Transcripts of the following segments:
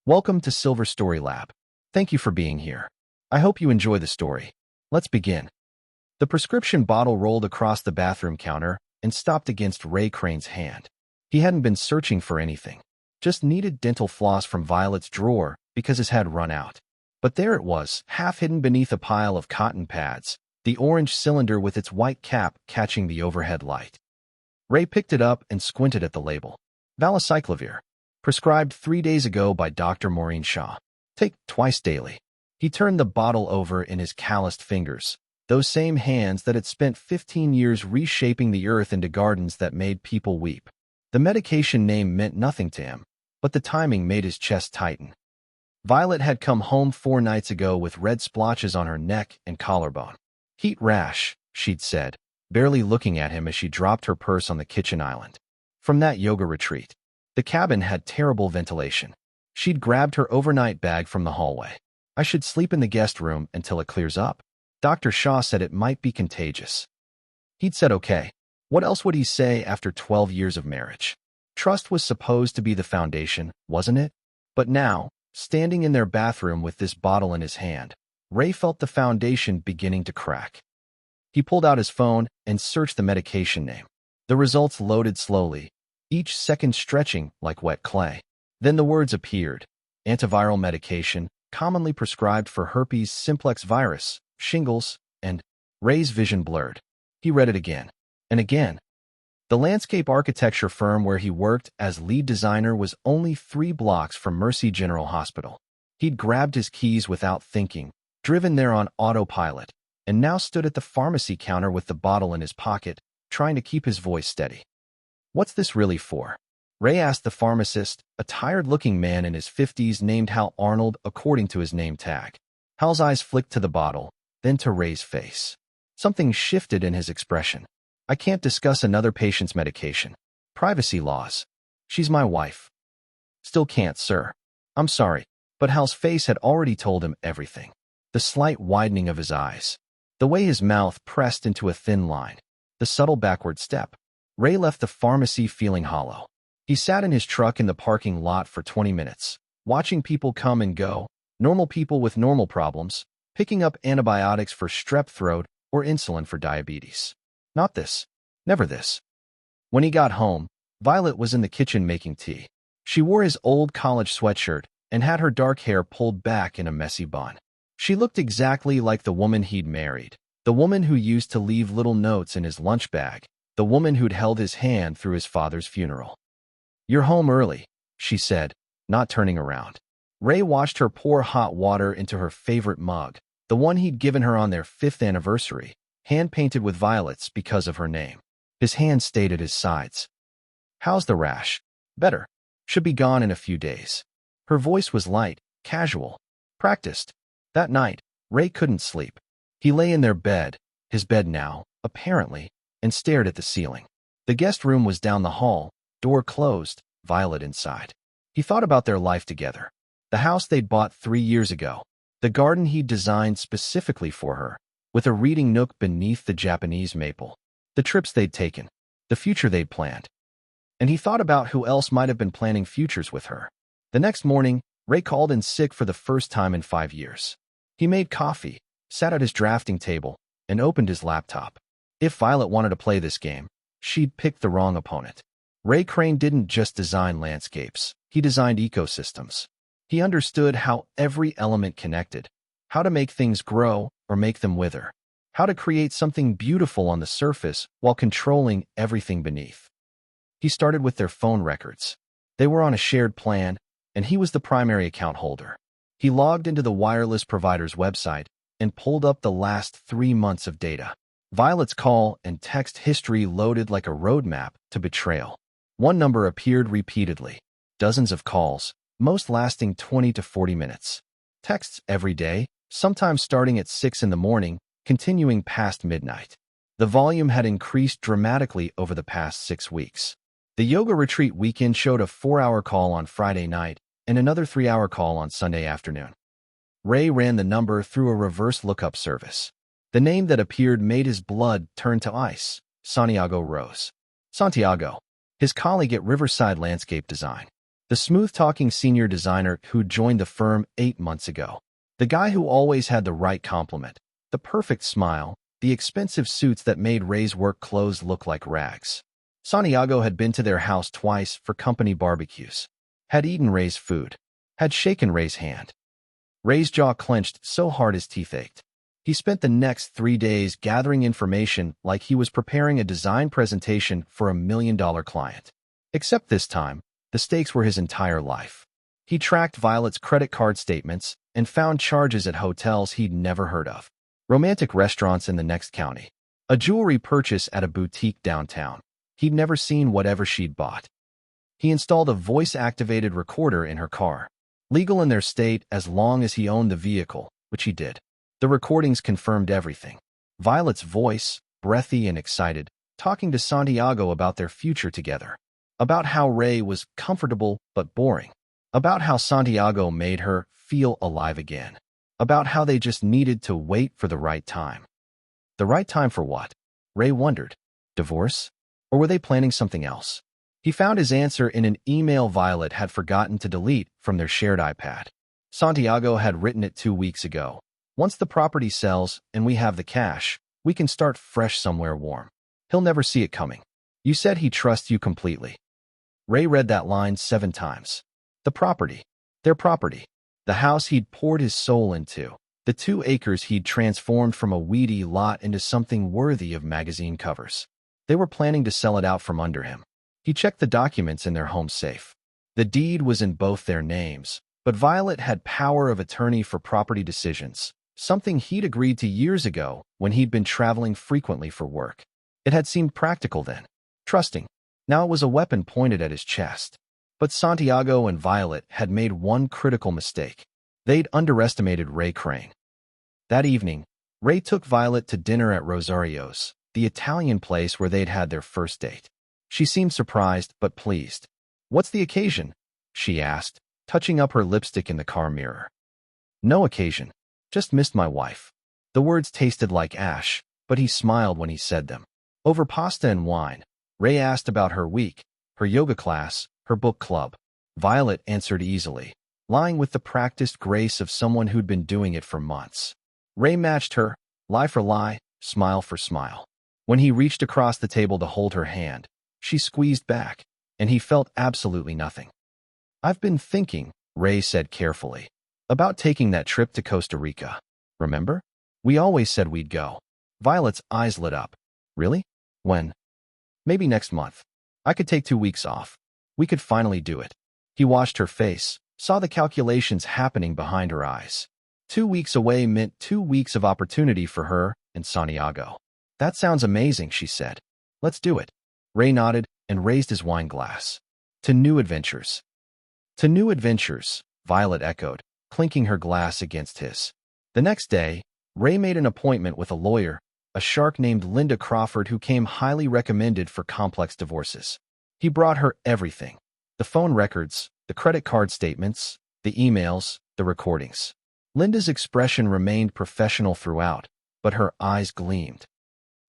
Welcome to Silver Story Lab. Thank you for being here. I hope you enjoy the story. Let's begin. The prescription bottle rolled across the bathroom counter and stopped against Ray Crane's hand. He hadn't been searching for anything, just needed dental floss from Violet's drawer because his had run out. But there it was, half hidden beneath a pile of cotton pads, the orange cylinder with its white cap catching the overhead light. Ray picked it up and squinted at the label. Valacyclovir. Prescribed 3 days ago by Dr. Maureen Shaw. Take twice daily. He turned the bottle over in his calloused fingers, those same hands that had spent 15 years reshaping the earth into gardens that made people weep. The medication name meant nothing to him, but the timing made his chest tighten. Violet had come home 4 nights ago with red splotches on her neck and collarbone. Heat rash, she'd said, barely looking at him as she dropped her purse on the kitchen island. From that yoga retreat. The cabin had terrible ventilation. She'd grabbed her overnight bag from the hallway. I should sleep in the guest room until it clears up. Dr. Shaw said it might be contagious. He'd said okay. What else would he say after 12 years of marriage? Trust was supposed to be the foundation, wasn't it? But now, standing in their bathroom with this bottle in his hand, Ray felt the foundation beginning to crack. He pulled out his phone and searched the medication name. The results loaded slowly, each second stretching like wet clay. Then the words appeared. Antiviral medication, commonly prescribed for herpes simplex virus, shingles, and Ray's vision blurred. He read it again and again. The landscape architecture firm where he worked as lead designer was only 3 blocks from Mercy General Hospital. He'd grabbed his keys without thinking, driven there on autopilot, and now stood at the pharmacy counter with the bottle in his pocket, trying to keep his voice steady. What's this really for? Ray asked the pharmacist, a tired-looking man in his 50s named Hal Arnold according to his name tag. Hal's eyes flicked to the bottle, then to Ray's face. Something shifted in his expression. I can't discuss another patient's medication. Privacy laws. She's my wife. Still can't, sir. I'm sorry, but Hal's face had already told him everything. The slight widening of his eyes. The way his mouth pressed into a thin line. The subtle backward step. Ray left the pharmacy feeling hollow. He sat in his truck in the parking lot for 20 minutes, watching people come and go, normal people with normal problems, picking up antibiotics for strep throat or insulin for diabetes. Not this. Never this. When he got home, Violet was in the kitchen making tea. She wore his old college sweatshirt and had her dark hair pulled back in a messy bun. She looked exactly like the woman he'd married, the woman who used to leave little notes in his lunch bag, the woman who'd held his hand through his father's funeral. You're home early, she said, not turning around. Ray watched her pour hot water into her favorite mug, the one he'd given her on their 5th anniversary, hand-painted with violets because of her name. His hand stayed at his sides. How's the rash? Better. Should be gone in a few days. Her voice was light, casual, practiced. That night, Ray couldn't sleep. He lay in their bed, his bed now, apparently, and stared at the ceiling. The guest room was down the hall, door closed, Violet inside. He thought about their life together. The house they'd bought 3 years ago. The garden he'd designed specifically for her, with a reading nook beneath the Japanese maple. The trips they'd taken. The future they'd planned. And he thought about who else might have been planning futures with her. The next morning, Ray called in sick for the first time in 5 years. He made coffee, sat at his drafting table, and opened his laptop. If Violet wanted to play this game, she'd picked the wrong opponent. Ray Crane didn't just design landscapes, he designed ecosystems. He understood how every element connected, how to make things grow or make them wither, how to create something beautiful on the surface while controlling everything beneath. He started with their phone records. They were on a shared plan, and he was the primary account holder. He logged into the wireless provider's website and pulled up the last 3 months of data. Violet's call and text history loaded like a roadmap to betrayal. One number appeared repeatedly. Dozens of calls, most lasting 20 to 40 minutes. Texts every day, sometimes starting at 6 in the morning, continuing past midnight. The volume had increased dramatically over the past 6 weeks. The yoga retreat weekend showed a 4-hour call on Friday night and another 3-hour call on Sunday afternoon. Ray ran the number through a reverse lookup service. The name that appeared made his blood turn to ice. Santiago Rose. Santiago, his colleague at Riverside Landscape Design. The smooth-talking senior designer who'd joined the firm 8 months ago. The guy who always had the right compliment, the perfect smile, the expensive suits that made Ray's work clothes look like rags. Santiago had been to their house twice for company barbecues, had eaten Ray's food, had shaken Ray's hand. Ray's jaw clenched so hard his teeth ached. He spent the next 3 days gathering information like he was preparing a design presentation for a $1 million client. Except this time, the stakes were his entire life. He tracked Violet's credit card statements and found charges at hotels he'd never heard of, romantic restaurants in the next county, a jewelry purchase at a boutique downtown. He'd never seen whatever she'd bought. He installed a voice-activated recorder in her car, legal in their state as long as he owned the vehicle, which he did. The recordings confirmed everything. Violet's voice, breathy and excited, talking to Santiago about their future together, about how Ray was comfortable but boring, about how Santiago made her feel alive again, about how they just needed to wait for the right time. The right time for what? Ray wondered. Divorce? Or were they planning something else? He found his answer in an email Violet had forgotten to delete from their shared iPad. Santiago had written it 2 weeks ago. Once the property sells and we have the cash, we can start fresh somewhere warm. He'll never see it coming. You said he trusts you completely. Ray read that line 7 times. The property. Their property. The house he'd poured his soul into. The 2 acres he'd transformed from a weedy lot into something worthy of magazine covers. They were planning to sell it out from under him. He checked the documents in their home safe. The deed was in both their names, but Violet had power of attorney for property decisions, something he'd agreed to years ago when he'd been traveling frequently for work. It had seemed practical then, trusting. Now it was a weapon pointed at his chest. But Santiago and Violet had made one critical mistake. They'd underestimated Ray Crane. That evening, Ray took Violet to dinner at Rosario's, the Italian place where they'd had their first date. She seemed surprised but pleased. "What's the occasion?" she asked, touching up her lipstick in the car mirror. "No occasion. Just missed my wife." The words tasted like ash, but he smiled when he said them. Over pasta and wine, Ray asked about her week, her yoga class, her book club. Violet answered easily, lying with the practiced grace of someone who'd been doing it for months. Ray matched her, lie for lie, smile for smile. When he reached across the table to hold her hand, she squeezed back, and he felt absolutely nothing. "I've been thinking," Ray said carefully, "about taking that trip to Costa Rica. Remember? We always said we'd go." Violet's eyes lit up. "Really? When?" "Maybe next month. I could take 2 weeks off. We could finally do it." He watched her face, saw the calculations happening behind her eyes. 2 weeks away meant 2 weeks of opportunity for her and Santiago. "That sounds amazing," she said. "Let's do it." Ray nodded and raised his wine glass. "To new adventures." "To new adventures," Violet echoed, clinking her glass against his. The next day, Ray made an appointment with a lawyer, a shark named Linda Crawford who came highly recommended for complex divorces. He brought her everything: the phone records, the credit card statements, the emails, the recordings. Linda's expression remained professional throughout, but her eyes gleamed.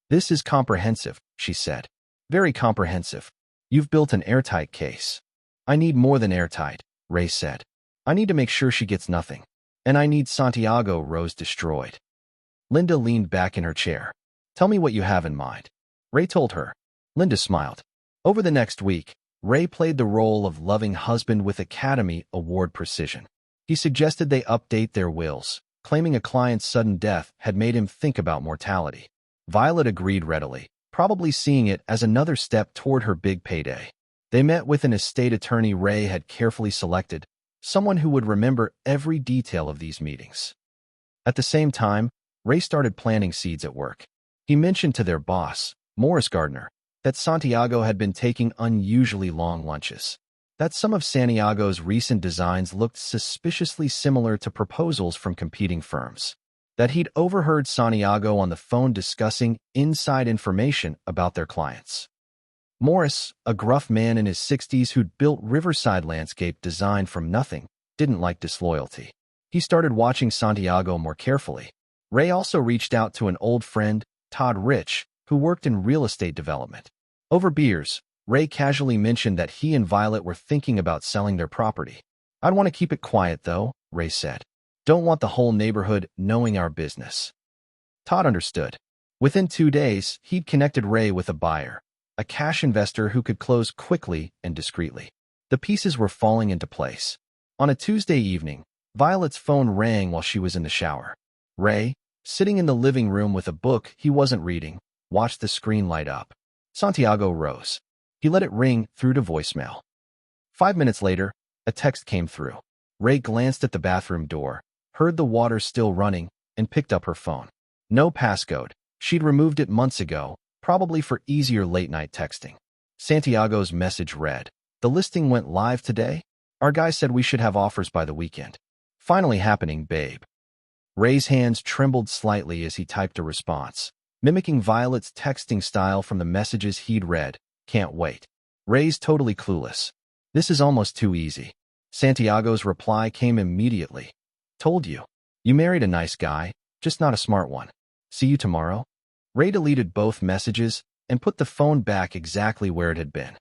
"This is comprehensive," she said. "Very comprehensive. You've built an airtight case." "I need more than airtight," Ray said. "I need to make sure she gets nothing. And I need Santiago Rose destroyed." Linda leaned back in her chair. "Tell me what you have in mind." Ray told her. Linda smiled. Over the next week, Ray played the role of loving husband with Academy Award precision. He suggested they update their wills, claiming a client's sudden death had made him think about mortality. Violet agreed readily, probably seeing it as another step toward her big payday. They met with an estate attorney Ray had carefully selected, someone who would remember every detail of these meetings. At the same time, Ray started planting seeds at work. He mentioned to their boss, Morris Gardner, that Santiago had been taking unusually long lunches, that some of Santiago's recent designs looked suspiciously similar to proposals from competing firms, that he'd overheard Santiago on the phone discussing inside information about their clients. Morris, a gruff man in his 60s who'd built Riverside landscape design from nothing, didn't like disloyalty. He started watching Santiago more carefully. Ray also reached out to an old friend, Todd Rich, who worked in real estate development. Over beers, Ray casually mentioned that he and Violet were thinking about selling their property. "I'd want to keep it quiet, though," Ray said. "Don't want the whole neighborhood knowing our business." Todd understood. Within 2 days, he'd connected Ray with a buyer, a cash investor who could close quickly and discreetly. The pieces were falling into place. On a Tuesday evening, Violet's phone rang while she was in the shower. Ray, sitting in the living room with a book he wasn't reading, watched the screen light up. Santiago rose. He let it ring through to voicemail. 5 minutes later, a text came through. Ray glanced at the bathroom door, heard the water still running, and picked up her phone. No passcode. She'd removed it months ago, probably for easier late-night texting. Santiago's message read, "The listing went live today. Our guy said we should have offers by the weekend. Finally happening, babe." Ray's hands trembled slightly as he typed a response, mimicking Violet's texting style from the messages he'd read. "Can't wait." Ray's totally clueless. "This is almost too easy." Santiago's reply came immediately. "Told you. You married a nice guy, just not a smart one. See you tomorrow." Ray deleted both messages and put the phone back exactly where it had been.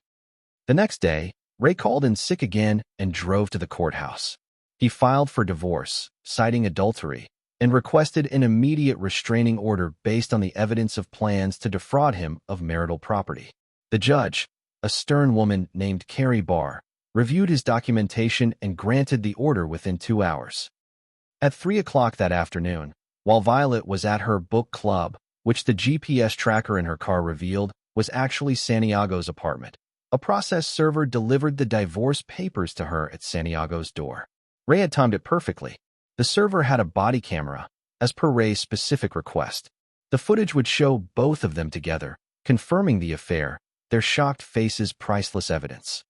The next day, Ray called in sick again and drove to the courthouse. He filed for divorce, citing adultery, and requested an immediate restraining order based on the evidence of plans to defraud him of marital property. The judge, a stern woman named Carrie Barr, reviewed his documentation and granted the order within 2 hours. At 3 o'clock that afternoon, while Violet was at her book club, which the GPS tracker in her car revealed was actually Santiago's apartment, a process server delivered the divorce papers to her at Santiago's door. Ray had timed it perfectly. The server had a body camera, as per Ray's specific request. The footage would show both of them together, confirming the affair, their shocked faces priceless evidence.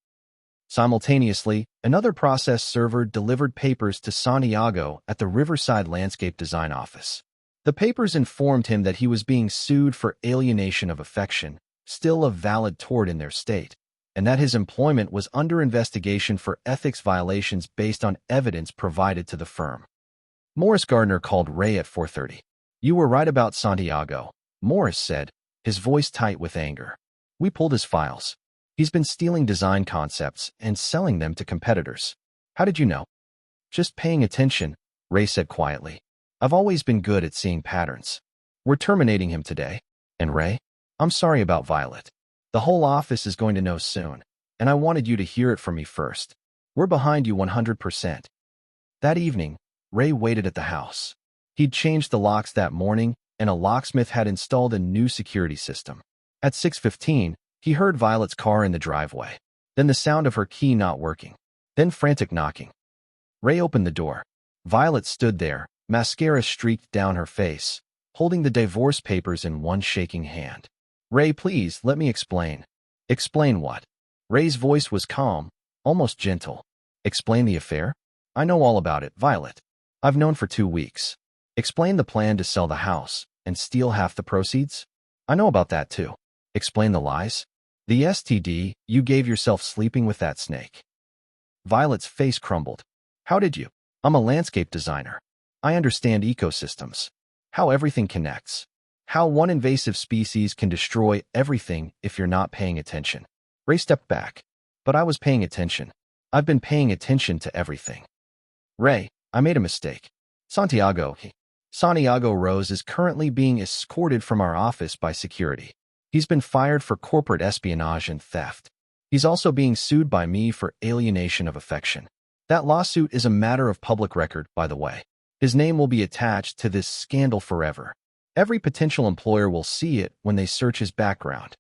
Simultaneously, another process server delivered papers to Santiago at the Riverside Landscape Design office. The papers informed him that he was being sued for alienation of affection, still a valid tort in their state, and that his employment was under investigation for ethics violations based on evidence provided to the firm. Morris Gardner called Ray at 4:30. "You were right about Santiago," Morris said, his voice tight with anger. "We pulled his files. He's been stealing design concepts and selling them to competitors." "How did you know?" "Just paying attention," Ray said quietly. "I've always been good at seeing patterns. We're terminating him today. And Ray, I'm sorry about Violet. The whole office is going to know soon, and I wanted you to hear it from me first. We're behind you 100%. That evening, Ray waited at the house. He'd changed the locks that morning, and a locksmith had installed a new security system. At 6:15, he heard Violet's car in the driveway, then the sound of her key not working, then frantic knocking. Ray opened the door. Violet stood there, mascara streaked down her face, holding the divorce papers in one shaking hand. "Ray, please, let me explain." "Explain what?" Ray's voice was calm, almost gentle. "Explain the affair? I know all about it, Violet. I've known for 2 weeks. Explain the plan to sell the house and steal half the proceeds? I know about that too. Explain the lies? The STD you gave yourself sleeping with that snake." Violet's face crumbled. "How did you? I'm a landscape designer. I understand ecosystems. How everything connects. How one invasive species can destroy everything if you're not paying attention." Ray stepped back. "But I was paying attention. I've been paying attention to everything." "Ray, I made a mistake. Santiago Rose is currently being escorted from our office by security. He's been fired for corporate espionage and theft. He's also being sued by me for alienation of affection. That lawsuit is a matter of public record, by the way. His name will be attached to this scandal forever. Every potential employer will see it when they search his background."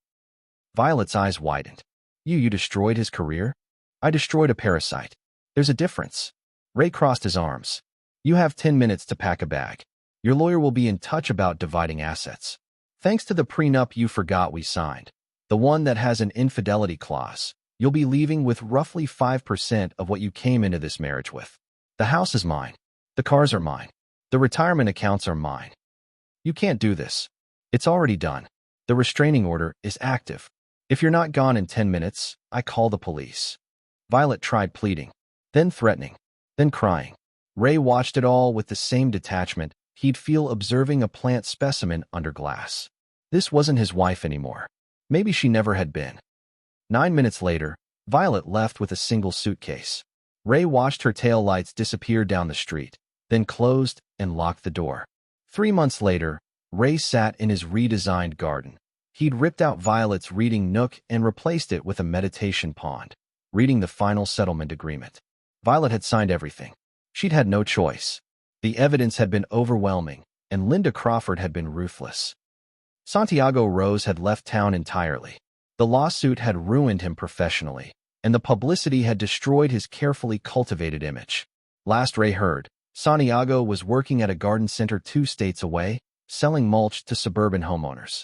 Violet's eyes widened. You destroyed his career?" "I destroyed a parasite. There's a difference." Ray crossed his arms. "You have 10 minutes to pack a bag. Your lawyer will be in touch about dividing assets. Thanks to the prenup you forgot we signed, the one that has an infidelity clause, you'll be leaving with roughly 5% of what you came into this marriage with. The house is mine. The cars are mine. The retirement accounts are mine. You can't do this. It's already done. The restraining order is active. If you're not gone in 10 minutes, I call the police." Violet tried pleading, then threatening, then crying. Ray watched it all with the same detachment he'd feel observing a plant specimen under glass. This wasn't his wife anymore. Maybe she never had been. 9 minutes later, Violet left with a single suitcase. Ray watched her taillights disappear down the street, then closed and locked the door. 3 months later, Ray sat in his redesigned garden. He'd ripped out Violet's reading nook and replaced it with a meditation pond, reading the final settlement agreement. Violet had signed everything. She'd had no choice. The evidence had been overwhelming, and Linda Crawford had been ruthless. Santiago Rose had left town entirely. The lawsuit had ruined him professionally, and the publicity had destroyed his carefully cultivated image. Last Ray heard, Santiago was working at a garden center 2 states away, selling mulch to suburban homeowners.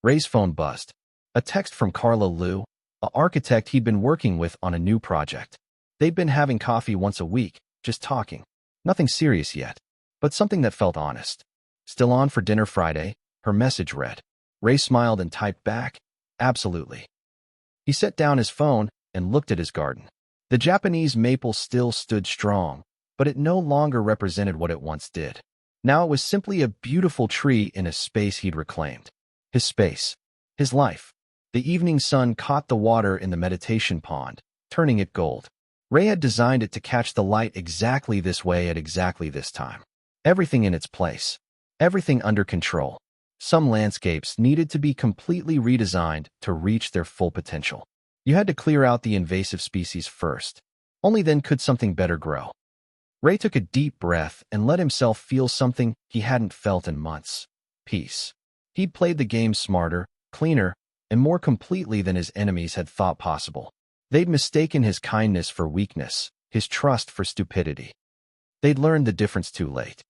Ray's phone buzzed. A text from Carla Liu, an architect he'd been working with on a new project. They'd been having coffee once a week, just talking. Nothing serious yet, but something that felt honest. Still on for dinner Friday, her message read. Ray smiled and typed back, absolutely. He set down his phone and looked at his garden. The Japanese maple still stood strong, but it no longer represented what it once did. Now it was simply a beautiful tree in a space he'd reclaimed. His space. His life. The evening sun caught the water in the meditation pond, turning it gold. Ray had designed it to catch the light exactly this way at exactly this time. Everything in its place. Everything under control. Some landscapes needed to be completely redesigned to reach their full potential. You had to clear out the invasive species first. Only then could something better grow. Ray took a deep breath and let himself feel something he hadn't felt in months. Peace. He'd played the game smarter, cleaner, and more completely than his enemies had thought possible. They'd mistaken his kindness for weakness, his trust for stupidity. They'd learned the difference too late.